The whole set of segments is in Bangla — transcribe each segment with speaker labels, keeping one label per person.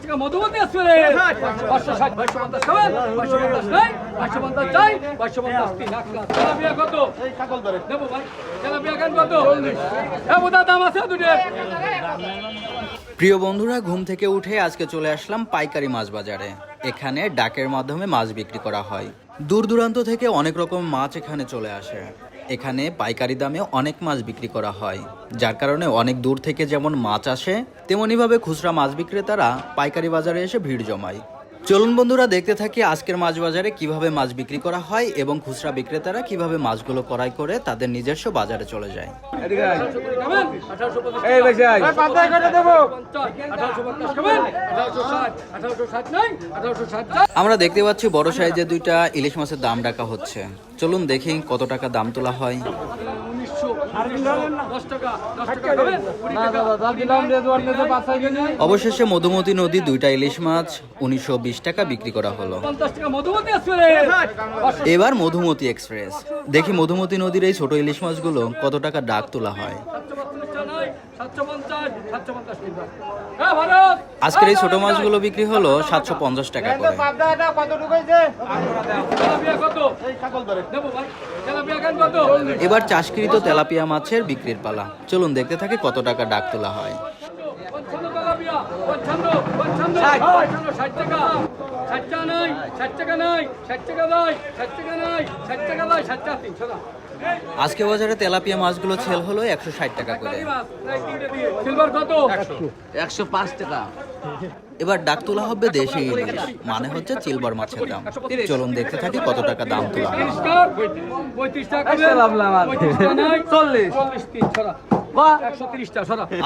Speaker 1: টাকা মধুমতি এক্সপ্রেস 560 550 খাবেন 550 নাই 550 চাই 550 3 লাখ তেলাপিয়া কত এই ছাগল ধরে দেবো ভাই তেলাপিয়া কেন কত হ্যাঁ বোদা দাম আছে দুটো।
Speaker 2: প্রিয় বন্ধুরা, ঘুম থেকে উঠে আজকে চলে আসলাম পাইকারি মাছ বাজারে। এখানে ডাকের মাধ্যমে মাছ বিক্রি করা হয়। দূর দূরান্ত থেকে অনেক রকম মাছ এখানে চলে আসে। এখানে পাইকারি দামে অনেক মাছ বিক্রি করা হয়, যার কারণে অনেক দূর থেকে যেমন মাছ আসে তেমনিভাবে খুচরা মাছ বিক্রেতারা পাইকারি বাজারে এসে ভিড় জমায়। চলুন বন্ধুরা, দেখতে থাকি আজকের মাছ বাজারে কিভাবে মাছ বিক্রি করা হয় এবং খুচরা বিক্রেতারা কিভাবে মাছগুলো ক্রয় করে তাদের নিজস্ব বাজারে চলে যায়। আমরা দেখতে পাচ্ছি বড় সাইজের দুইটা ইলিশ মাছের দাম ডাকা হচ্ছে। চলুন দেখি কত টাকা দাম তোলা হয়। অবশেষে মধুমতি নদী দুইটা ইলিশ মাছ 1920 টাকা বিক্রি করা হলো। এবার মধুমতি এক্সপ্রেস, দেখি মধুমতি নদীর এই ছোট ইলিশ মাছগুলো কত টাকা ডাক তোলা হয়। আজকের এই ছোট মাছগুলো বিক্রি হলো 750 টাকা করে। এবার চাষকৃত তেলাপিয়া মাছের বিক্রির পালা। চলুন দেখতে থাকি কত টাকা ডাক তোলা হয়। আজকে বাজারে তেলাপিয়া মাছগুলো সেল হলো 160 টাকা করে। এবার ডাক তোলা হবে দেশি ইলিশ, মানে হচ্ছে সিলভার মাছের দাম। চলুন দেখতে থাকি কত টাকা দাম তোলা হয়।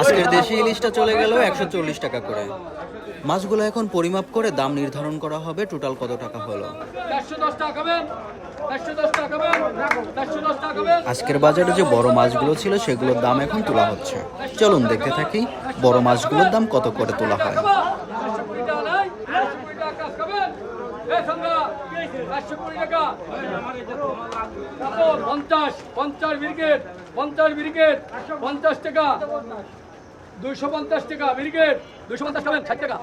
Speaker 2: আজকের দেশি ইলিশটা চলে গেল 140 টাকা করে। মাছগুলো এখন পরিমাপ করে দাম নির্ধারণ করা হবে টোটাল কত টাকা হলো। আজকের বাজারে যে বড় মাছগুলো ছিল সেগুলোর দাম এখন তোলা হচ্ছে। চলুন দেখতে থাকি বড় মাছগুলোর দাম কত করে তোলা হয়।
Speaker 1: ব্রিগেড 50 টাকা 250 টাকা ব্রিগেড 250 খাবেন 60 টাকা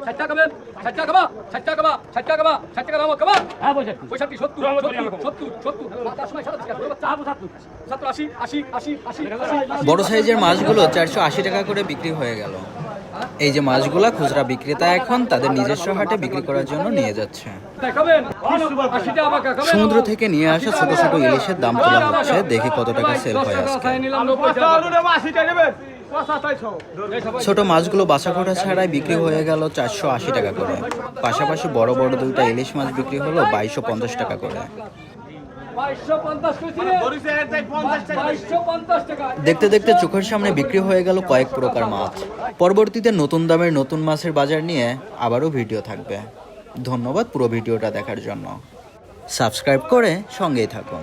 Speaker 1: 60 টাকা খাবেন 60 টাকা খাবা 60 টাকা খাবা 60 টাকা খাবা 60 টাকা দাম খাবা হ্যাঁ 65 70 মাথার সময় 80
Speaker 2: বড় সাইজের মাছগুলো 480 টাকা করে বিক্রি হয়ে গেল। এই যে মাছগুলা খুচরা বিক্রেতা এখন তাদের নিজস্ব হাটে বিক্রি করার জন্য নিয়ে যাচ্ছে। সমুদ্র থেকে নিয়ে আসা ছোট ছোট ইলিশের দাম তোলা হচ্ছে, দেখি কত টাকা সেল হয় আজকে। ছোট মাছগুলো বাছাকোটা ছাড়াই বিক্রি হয়ে গেল 480 টাকা করে। পাশাপাশি বড় বড় দুইটা ইলিশ মাছ বিক্রি হলো 2250 টাকা করে। দেখতে দেখতে চোখের সামনে বিক্রি হয়ে গেল কয়েক প্রকার মাছ। পরবর্তীতে নতুন দামের নতুন মাছের বাজার নিয়ে আবারও ভিডিও থাকবে। ধন্যবাদ পুরো ভিডিওটা দেখার জন্য। সাবস্ক্রাইব করে সঙ্গেই থাকুন।